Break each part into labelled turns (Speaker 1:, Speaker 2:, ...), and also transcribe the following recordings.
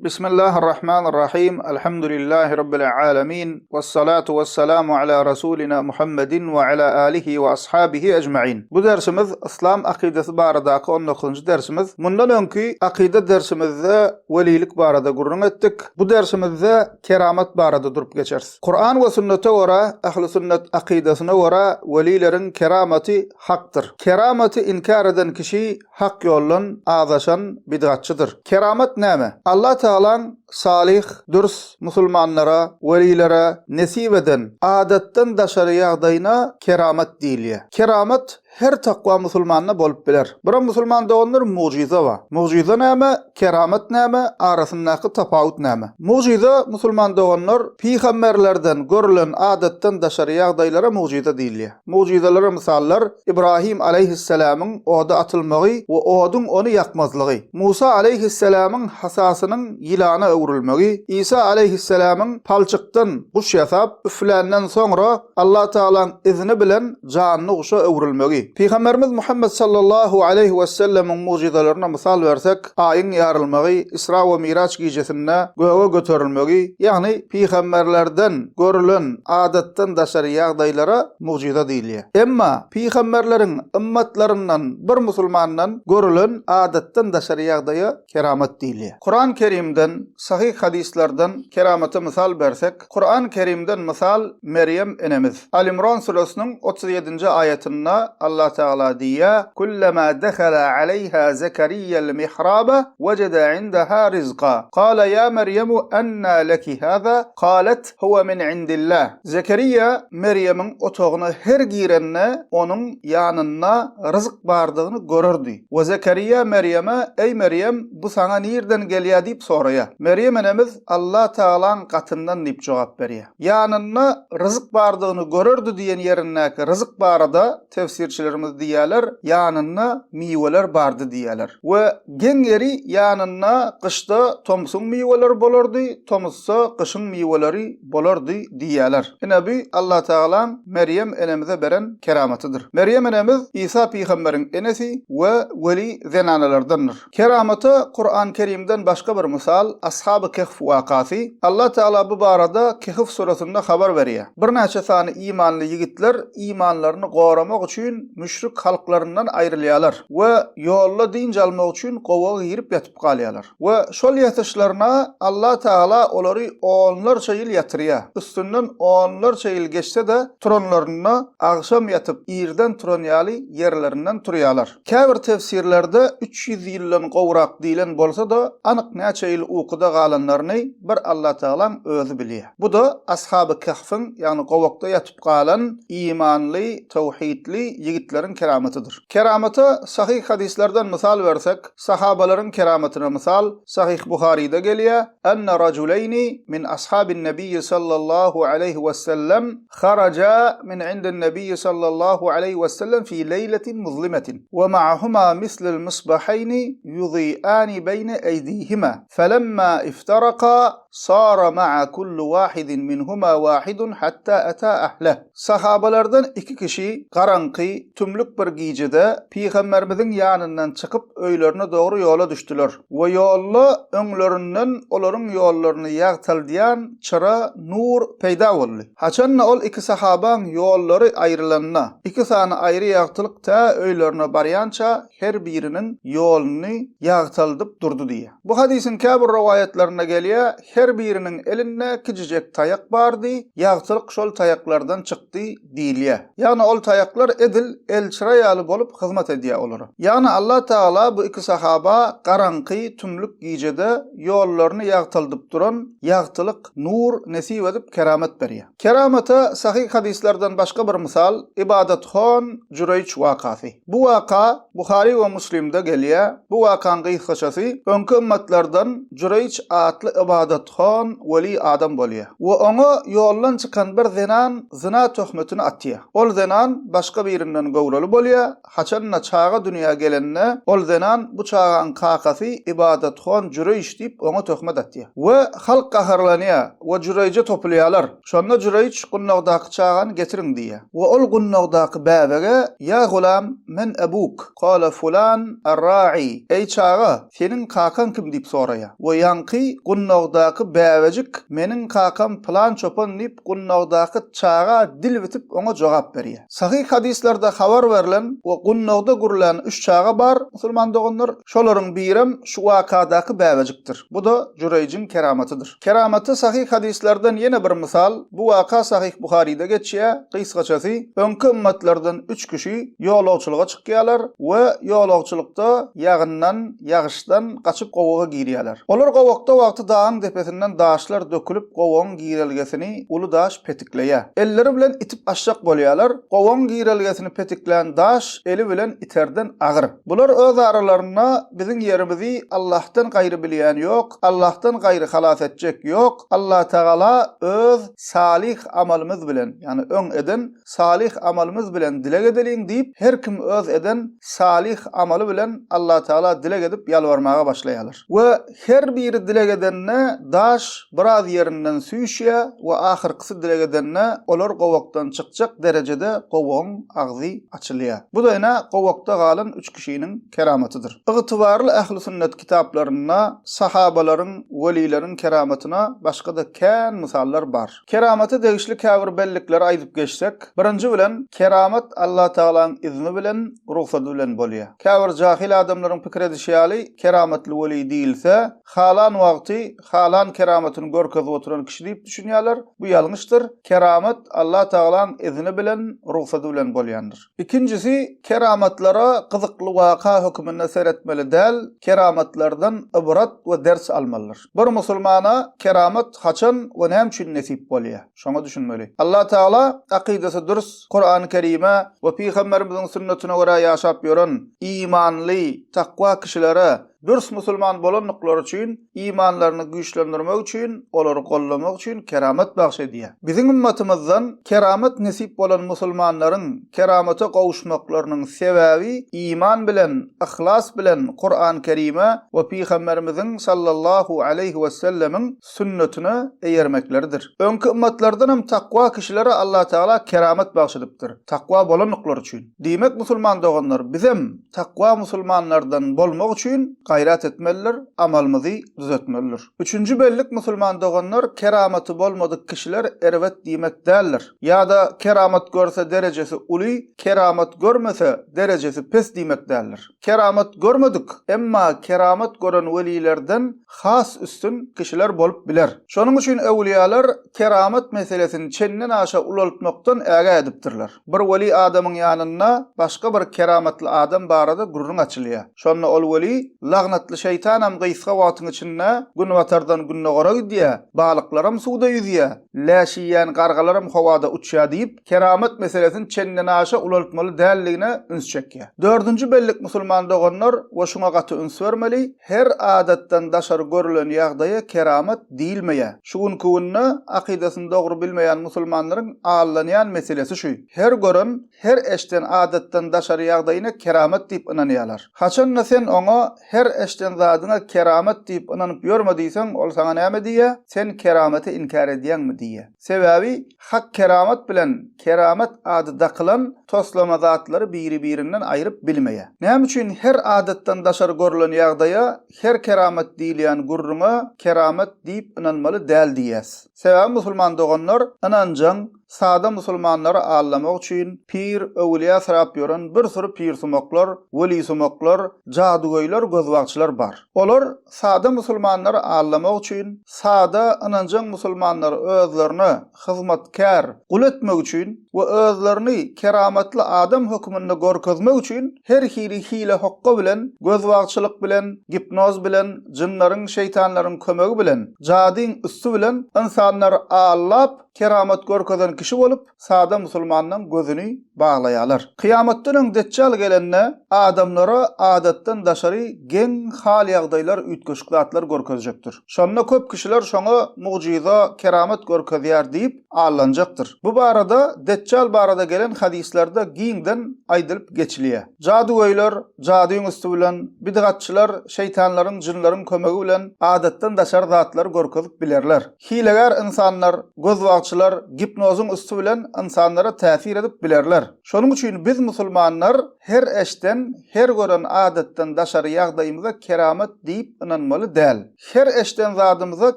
Speaker 1: Bismillahirrahmanirrahim. Elhamdülillahi Rabbil alemin. Vessalatu vesselamu ala Rasulina Muhammedin ve ala alihi ve ashabihi ecma'in. Bu dersimiz İslam akidesi baradaki 19. dersimiz. Mundan önkü akide dersimizde velilik barada gurrun ettik. Bu dersimizde keramet barada durup geçeriz. Kur'an ve sünnete göre, ehl-i sünnet akidesine göre velilerin kerameti haktır. Kerameti inkar eden kişi hak yolun ağdaşan bid'atçıdır. Keramet näme? Allah Ta'alan salih, dürs musulmanlara, velilere nesip eden adatdan daşary ýagdaýyna keramet diýilýär. Keramet her takwa musulmanyna bolup biler. Bir musulmanda onlar mucize var. Mucize näme? Keramet näme? Arasyndaky tapawut näme? Mucize musulmanda onlar peýgamberlerden görülen adatdan daşary ýagdaýlara mucize diýilýär. Mucizelere misallar İbrahim aleyhisselam'ın oda atylmagy we oduň onu ýakmazlygy. Musa aleyhisselam'ın hasasynyň ýylana öwrülmegi, İsa aleyhisselam'ın palçykdan guş ýasap üflenden soňra Allah Ta'alan izni bilen janyny guşa öwrülmegi. Peygamberimiz Muhammed sallallahu aleyhi ve sellem'in mucizelerine misal versek, ayın yarılmagy, İsra ve Miraç gecesinde göğe götürülmegi, yani peygamberlerden görülen adattan daşary ýagdaýlara mucize diýilýär. Emma peygamberlerin ümmetlerinden bir musulmandan görülen adattan daşary ýagdaýa keramet diýilýär. Kur'an-ı Kerim'den, sahih hadislerden keramete misal versek, Kur'an-ı Kerim'den misal Meryem enemiz. Al-İmran suresinin 37. ayetinde Allah Teala diýär: "Kullama dakhala aleyha Zekeriya'l mihraba wajada indaha rizqa. Qala ya Meryemu anna laki hada? Qalet huwa min indillah." Zekeriya Meryem'in otagyna her girenne onun ýanyna rızık bardygyny görürdi. Ve Zekeriya Meryem'e: "Ey Meryem, bu sana nirden gelýär?" diýip soraýar. Meryem enemiz Allah Taala'nın katından diýip jogap berýär. Ýanyna rızık bardygyny görürdi diýen ýerindäki rızık barada tefsirçilerimiz diýerler, ýanyna miweler bardy diýerler. We geňeri ýanyna kışda tomsun miweler bolardy, tomuzsa kışın miweleri bolardy diýerler. Enebi Allah Taala Meryem enemize beren kerametidir. Meryem enemiz İsa peýgamberiň enesi we weli zenanalardandyr. Kerameti Kur'an-ı Kerim'den başga bir misal Ashab-ı Kehf wakasy. Allah Taala bu barada Kehf surasynda habar berýär. Bir näçe sany imanly ýigitler imanlaryny goramak üçin müşrik halklarından ayrılýarlar we ýolla din jalmak üçin gowaga girip ýatyp galýarlar. We şol ýatyşlaryna Allah Taala olary onlarça ýyl ýatyrýar. Üstünden onlarça ýyl geçse-de turanlaryny agşam ýatyp ýerden turan ýaly ýerlerinden turýarlar. Käbir tefsirlerde 300 ýyldan gowrak diýilen bolsa-da anyk näçe ýyl ukuda galanlaryny bir Allah Taala özü bilýär. Bu da Ashab-ı Kehf'in, ýani gowakda ýatyp galan imanly, tawhidli ýigitlerin kerametidir. Keramete sahih hadislerden misal versek, sahabalaryň kerametine misal Sahih Buhari'de gelýär: "Enne raculeyni min ashabin nebiyyi sallallahu aleyhi ve sellem kharaja min indin nebiyyi sallallahu aleyhi ve sellem fi leyletin muzlimetin ve ma'ahuma mislul misbahayni yudhi'ani beyne eydihima felemma iftaraka sara ma'a kullu wahidin minhuma wahidun hatta ata ahleh." Sahabalardan iki kişi garanky, tümlük bir gijede Peygamberimizin ýanyndan çykyp öýlerine dogry ýola düşdiler. We ýolda öňlerinden olaryň ýollaryny ýagtyldyyan çıra nur peýda boldy. Haçanna ol iki sahabaň ýollary aýrylanna, iki sany aýry ýagtylykda öýlerine barýança her biriniň ýoluny ýagtyldyp durdy diýär. Bu hadisin käbir rowayatlaryna gelýär, her biriniň elinde kijijek tayak bardy, ýagtylyk şol tayaklardan çykdy diýilýär. Ýani ol tayaklar edil elçira ýaly bolup hyzmat edýär olara. Ýani Allah Taala bu iki sahaba garanky tümlük gijede ýollaryny ýagtyldyp duran ýagtylyk nur nesip edip keramet berýär. Keramete sahih hadislerden başga bir misal İbadetxon Jurayç wakasy. Bu waka Buhari we Muslim'de gelýär. Bu wakanyň gysgaçasy öňkü ümmetlerden Jurayç atly İbadetxon weli adam bolýar. We oňa ýoldan çykan bir zenan zina töhmetini atýar. Ol zenan başga birinden bilen gowraly bolýar. Haçanna çağa dünýä gelenne ol zenan bu çağan kakasy ibadetxon jüreýiş diýip oňa töhmet etdi. We halk gaharlanýar we jüreýje topulýarlar. Şonda jüreýiş gunnagdaky çağan getirin diýär. We ol gunnagdaky bäbege ya gulam men abuk qala fulan ar-ra'i. Ey çağa senin kakan kim diýip soraýar. We ýanky gunnagdaky bäwejik menin kakam plan çopan diýip gunnagdaky çağa dil bitip oňa jogap berýär. Sahih hadislerde habar verilen we gunnagda gurulan 3 çağa bar musulman doganlar. Şolaryň birim şu wakadaky bäwejikdir. Bu da jüreýijiň keramatydyr. Keramaty sahih hadislerden ýene bir misal. Bu waka sahih Buhari'de geçýär. Kysgaçasy öňki ümmetlerden 3 kişi ýolagçylyga çykýarlar we ýolagçylykda ýagyndan, ýagyşdan gaçyp gowaga girýärler. Olar gowakda wagty dağın tepesinden daşlar dökülüp gowagyň girelgesini uly daş petikleýär. Elleri bilen itip aşak bolýarlar. Gowagyň girelgesini petiklen daş eli bilen iterden agyr. Bular öz aralaryna biziň ýerimizi Allah'tan gaýry bilýän ýok, Allah'tan gaýry halas etjek ýok. Allah Taala öz salih amalymyz bilen, ýani öň eden salih amalymyz bilen dilek edeliň diýip her kim öz eden salih amaly bilen Allah Taala dilek edip ýalvarmaga başlaýarlar. We her biri dilek edenne daş biraz ýerinden süýşýär we ahyrkysy dilek edenne olar gowakdan çykjak derejede gowagyň agzy açylýar. Bu da ene gowakda galan 3 kişiniň keramatydyr. Ygtybarly ähli sünnet kitaplarynda sahabalaryň, welileriň keramatyna başga da kän misallar bar. Keramaty degişli käbir bellikleri aýdyp geçsek, birinji bilen keramat Allah Taala'nın izni bilen, ruhsaty bilen bolýar. Käbir jahil adamlaryň pikir edişýäli keramatly weli diýilse, halan wagty halan keramatyny görkezip oturan kişi diýip düşünýärler. Bu ýalňyşdyr. Keramat Allah Taala'nın izni bilen, ruhsaty bilen bolýandyr. İkincisi, keramatlara gyzykly waka hökmünde seretmeli däl, keramatlardan ibrat we ders almalylar. Bir musulmana keramat haçan we näme üçin nesip bolýar? Şoňa düşünmeli. Allah Taala akidesi dürüst Kur'an-ı Kerim'e ve Peygamberimizin sünnetine göre ýaşap ýören imanly, takwa kişilere dürüst musulman bolanlyklary üçin, imanlaryny güýçlendirmek üçin, olary gollamak üçin keramat bagş edýär. Biziň ümmetimizden keramat nesip bolan musulmanlaryň keramata gowuşmaklarynyň sebäbi iman bilen, ihlas bilen Kur'an-ı Kerim'e we Peygamberimizin sallallahu aleyhi we sellemiň sünnetine eýermekleridir. Öňki ümmetlerden hem takwa kişilere Allah Taala keramat bagş edipdir. Takwa bolanlyklary üçin. Diýmek musulman doganlar bizem takwa musulmanlardan bolmak üçin gayret etmeliler, amalymyzy düzeltmeliler. Üçüncü bellik musulman doganlar keramaty bolmadyk kişiler erwet diýmek däldir. Ýa-da keramat görse derecesi uly, keramat görmese derecesi pes diýmek däldir. Keramat görmedik, emma keramat gören welilerden has üstün kişiler bolup biler. Şonuň üçin ewliýalar keramat meselesini çenden aşa ulaltmakdan äge edipdirler. Bir weli adamyň ýanyna başga bir keramatly adam barada gurrun açylýar. Şonda ol weli lagnatly şeytanam gysga watyň içinde gün watardan günne gora gidýär. Balyklaram suwda ýüzýär. Läşiýän gargalaram howada uçýar diýip keramat meselesini çenden aşa ulaltmaly dälligine üns çekýär. Dördüncü bellik musulman doganlar we şuňa gaty üns bermeli. Her adatdan daşar görülen ýagdaýa keramat diýilmeýär. Şuň kowunna akidasyny dogry bilmeýän musulmanlaryň allanýan meselesi şu. Her görün, her eşden adatdan daşar ýagdaýyna keramat diýip inanýarlar. Haçan sen oňa her eşden zadyna keramat diýip inanyp ýörmediysen, ol saňa näme diýär? Sen keramaty inkar edýänmi diýär. Sebäbi hak keramat bilen keramat adyda kılan toslama zatlary biri-birinden aýryp bilmeýär. Näme üçin her adatdan daşar görülen ýagdaýa her keramat diýilýän gurruna keramat diýip inanmaly däl diýäs. Sebäbi musulman doganlar inanjaň sada musulmanları ağlamak üçin pir, öwliýa sarap ýören bir sürü pir sumaklar, weli sumaklar, jadugoýlar, gözbagçylar bar. Olar sada musulmanları ağlamak üçin, sada inanjaň musulmanlar özlerini hyzmatkar gul etmek üçin we özlerini keramatly adam hökmünde görkezmek üçin her hile hokka bilen, gözbagçylyk bilen, hipnoz bilen, jinlaryň, şeytanlaryň kömegi bilen, jadyň üstü bilen insanlar ağlap keramet görkezan kişi bolup sada musulmanyň gözüni baglaýarlar. Kıyamatdan Deccal gelenne adamlara adatdan daşary gen hal ýagdaýlar ütgeşiklatlar görkezjekdir. Şonda köp kişiler şoňa muciza, keramet görkezýär diýip allanjakdyr. Bu barada Deccal barada gelen hadislerde giňden aýdylyp geçilýär. Jadugoýlar, jadyň üstü bilen, bidgatçylar, şeytanlaryň, jinlaryň kömegi bilen adatdan daşar zatlar görkezip bilerler. Hilegar insanlar, gözwagçylar gipnozyň üstü bilen insanlara täsir edip bilerler. Şonuň üçin biz musulmanlar her eşden, her gören adatdan daşar ýagdaýymyza keramet diýip inanmaly däl. Her eşden zadymyza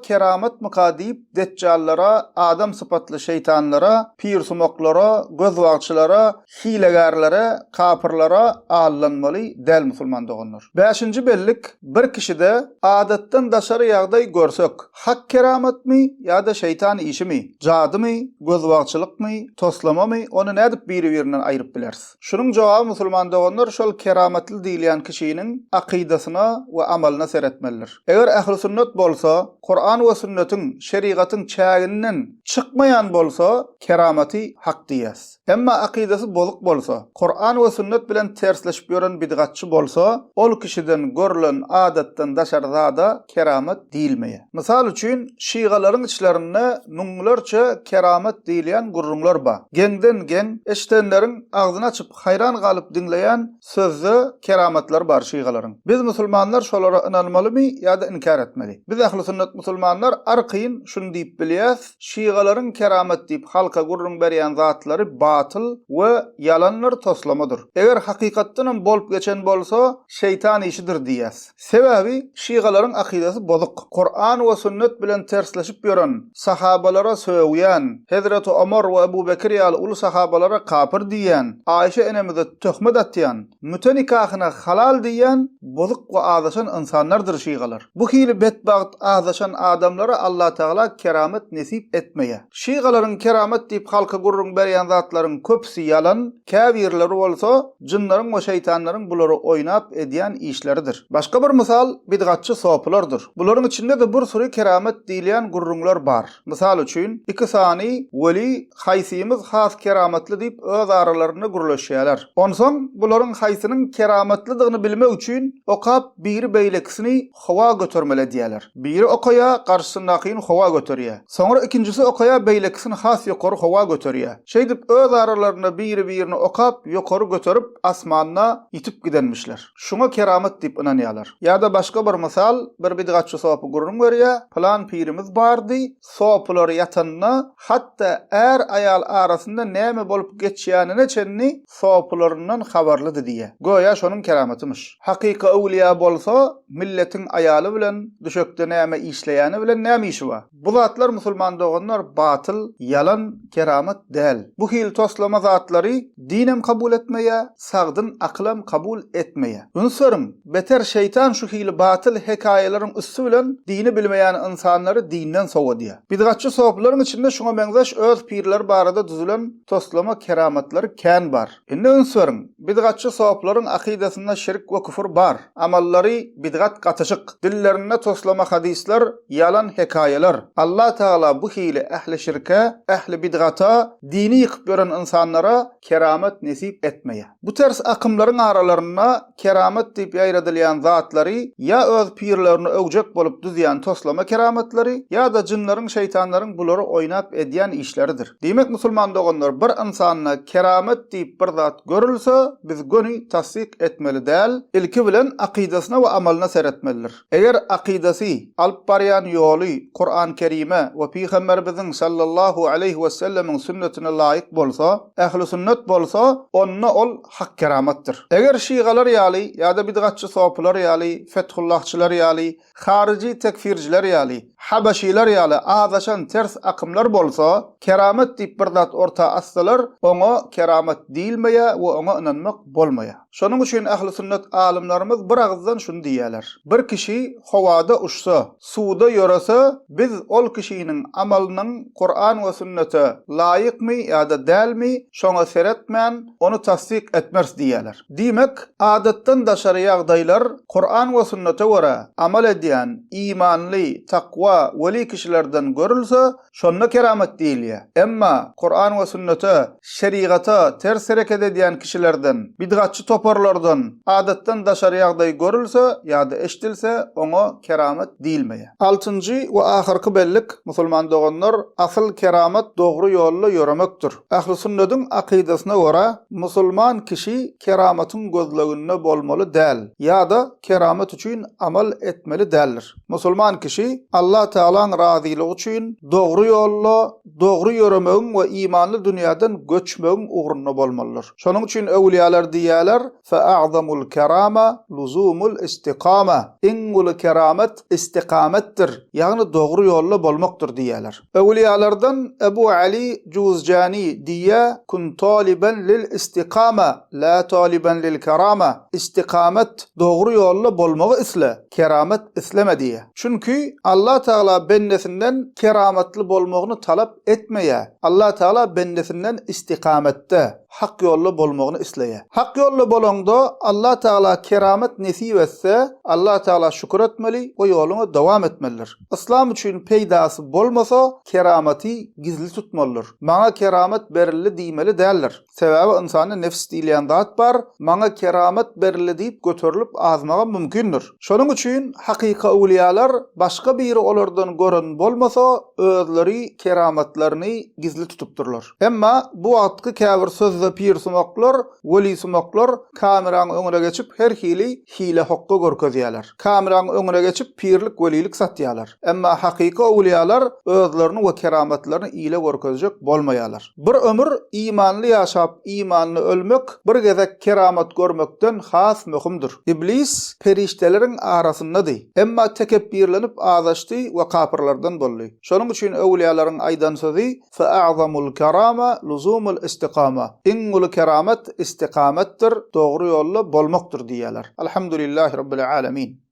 Speaker 1: keramet myka diýip deccallara, adam sypatly şeytanlara, pir sumoklara, gözwagçylara, hilegarlara, kapyrlara allanmaly däl musulman doganlar. 5-nji bellik bir kişide adatdan daşar ýagdaý görsek, hak kerametmi ýa-da şeytan işimi, jadymy, gözwagçylykmy, toslamamy, onu nädip biri-birinden aýryp bilersiz. Şunun jogaby musulman doganlar şol kerametli diýilen kişiniň akydasyna we amalyna seretmelidir. Eger ähli sünnet bolsa, Kur'an we sünnetin, şeriatyň çäginden çykmaýan bolsa, kerameti hak diýäs. Emma akydasy bozuk bolsa, Kur'an we sünnet bilen tersleşip ýören bidgatçy bolsa, ol kişiden görülen adatdan daşar zada keramet diýilmeýär. Mysal üçin, şiğalaryň içlerinde nuňlarça keramet diýilen gurrunlar bar. Genden gen eşitenleriň agzyny açyp hayran galyp dinleýän sözde kerametler bar şiğalaryň. Biz musulmanlar şolara inanmalymy ýa-da inkar etmeli. Biz ähli sünnet musulmanlar arqyň şunu diýip bilýäs, şiğalaryň keramet diýip halka gurrun berýän zatlary batyl we yalanlar toslamadyr. Eger hakykatdan bolup geçen bolsa, şeytan işidir diýäs. Sebebi şiğalaryň akydasy bozuk. Kur'an we sünnet bilen tersleşip ýören, sahabalara söwýän, Hazrat Ömer we Ebu Bekir ýaly ulu sahabalara kapyr diýen, Aýşe enemize töhmet atýan, müte nikahyna halal diýen bozuk we azaşan insanlardyr şiğalar. Bu hili bedbaht azaşan adamlara Allah Taala keramet nesip etmeýär. Şiğalaryň keramet diýip halka gurrun berýän zatlaryň köpsi yalan, käbirleri bolsa, jinlaryň we şeýtanlaryň bulary oýnap edýän işleridir. Başga bir misal bidgatçy soplardyr. Bularyň içinde de bir sürü keramet diýilen gurrunlar bar. Misal üçin, iki sany weli haýsymiz has kerametli diýip öz aralaryny gurlaşýarlar. Onsoň bularyň haýsynyň kerametlidigini bilmek üçin okap biri beýlekisini hawa götürmeli diýerler. Biri okaya garşysyndakyny hawa götürýär. Soňra ikincisi okaya beýlekisini has ýokary hawa götürýär. Şeýdip öz aralaryna biri-birini okap ýokary götürüp asmanyna ýitip gidenmişler. Şuňa keramet diýip inanýarlar. Ýa-da başga bir misal, bir bidgatçy sopy gurrun berýär. Plan pirimiz bardy, soplar ýatanyna hatda er ayal arasynda näme bolup geçýänine çenni soplaryndan habarlydy diýär. Goýa şonuň kerametimiş. Hakyky awliýa bolsa, milletin ayaly bilen düşekde näme işleýäni bilen näme işi bar. Bu zatlar musulman doganlar batyl, yalan keramet däl. Bu hil toslama zatlary dinem kabul etmeýär, sagdyn aklam kabul etmeýär. Ünsürüm, beter şeytan şu hili batyl hekaýelerin üstü bilen dini bilmeýän insanlary dinden sowudýar. Bidgatçy soplaryn içinde şoňa benzeş öz pirler barada düzülen toslama kerametleri kän bar. Indi ünsürüm, bidgatçy soplaryn akydasynda şirk we küfür bar. Amallary bidgat gatyşyk, dillerine toslama hadisler, yalan hekaýeler. Allah Taala bu hili ähli şirke, ähli bidgata, dini ýykyp ýören insanlara keramet nesip etmeýär. Bu ters akymlaryň aralaryna keramet diýip ýaýradylýan zatlary ya öz pirlerini öwjek bolup düzýän toslama kerametleri ya da jinlaryň, şeytanlaryň bulary oýnap edýän işleridir. Demek musulman doganlar bir insanyna keramet diýip bir zat görülse, biz göni tasdik etmeli däl, ilki bilen akydasyna we amalyna seretmelidir. Eger akydasy alyp barýan ýoly Kur'an Kerime we Peýgamberimiziň sallallahu aleyhi we sellemiň sünnetine laýyk bolsa, ähli sünnet bolsa, onna ol hak kerametdir. Eger şiğalar ýaly ýa-da bidgatçy soplar ýaly, fethullahçylar ýaly, harici tekfirciler ýaly, habaşiler ýaly azaşan ters akymlar bolsa, keramet diýip bir zat orta assalar, oňa keramet diýilmeýär we oňa inanmak bolmaýar. Şonuň üçin ähli sünnet alimlerimiz bir agzdan şunu diýerler. Bir kişi howada uçsa, suwda ýörese, biz ol kişiniň amalynyň Kur'an we sünnete laýykmy ýa-da dälmi, şoňa seretmän, onu tasdik etmez diýerler. Diýmek, adatdan daşary ýagdaýlar Kur'an we sünnete görä amal edýän imanly, takwa awliya weli kişilerden görülse şonna keramet diýilýär. Emma Kur'an we sünnete, şeriata ters hareket eden kişilerden, bidgatçı toparlardan, adatdan daşary ýagdaý görülse ýa-da eşdilse oňa keramet diýilmeýär. 6-njy we ahyrky bellik musulman doganlar asl keramet dogry ýolda ýöremekdir. Ahli sünnetin akidasyna görä musulman kişi kerametin gözleginde bolmaly däl ýa-da keramet üçin amal etmeli däldir. Musulman kişi Allah Taala'nın razyligi üçin dogry ýolda dogry ýöremegiň we imanly dünýäden göçmegiň ugrunda bolmalydyr. Şonuň üçin öwliýalar diýýärler: "Fa a'zamul kerama luzumul istiqama." Iň uly keramet istiqametdir, ýagny dogry ýolda bolmakdyr diýýärler. Öwliýalardan Ebu Ali Juzjani diýýär: "Kun taliban lil istiqama, la taliban lil kerama." Istiqamet dogry ýolda bolmagy isle, keramet isleme diýär. Çünki Allah Taala bendesinden kerametli bolmagyny talap etmeýär. Allah Taala bendesinden istiqametde, hak ýolda bolmagyny isleýär. Hak ýolda bolanda Allah Taala keramet nesip etse, Allah Taala şükür etmeli we ýoluňa dowam etmelidir. İslam üçin peýdasy bolmasa, kerameti gizli tutmalydyr. Maňa keramet berildi diýmeli däldir. Sebäbi insanyň nefs diýilen zat bar, maňa keramet berildi diýip göterilip azmaga mümkindir. Şonuň üçin hakyky awliýalar başga biri olardan gören bolmasa, özleri kerametlerini gizli tutupdurlar. Emma bu wagtky käbir sözde pir sumaklar, weli sumaklar kameranyň öňüne geçip her hile hokka görkezýärler. Kameranyň öňüne geçip pirlik welilik satýarlar. Emma hakyky awliýalar özlerini we kerametlerini ile görkezjek bolmaýarlar. Bir ömür imanly ýaşap, imanly ölmek, bir gezek keramet görmekden has möhümdir. İblis perişteleriň arasyndadyr. Emma tekebbirlenip azaşdy we kapyrlardan boldy. Şonuň üçin öwliýalaryň aýdan sözi: "Fa a'zamul kerama luzumul istiqama." Iň uly keramet istiqametdir, dogry ýolda bolmakdyr diýýärler. Alhamdulillahi rabbil alamin.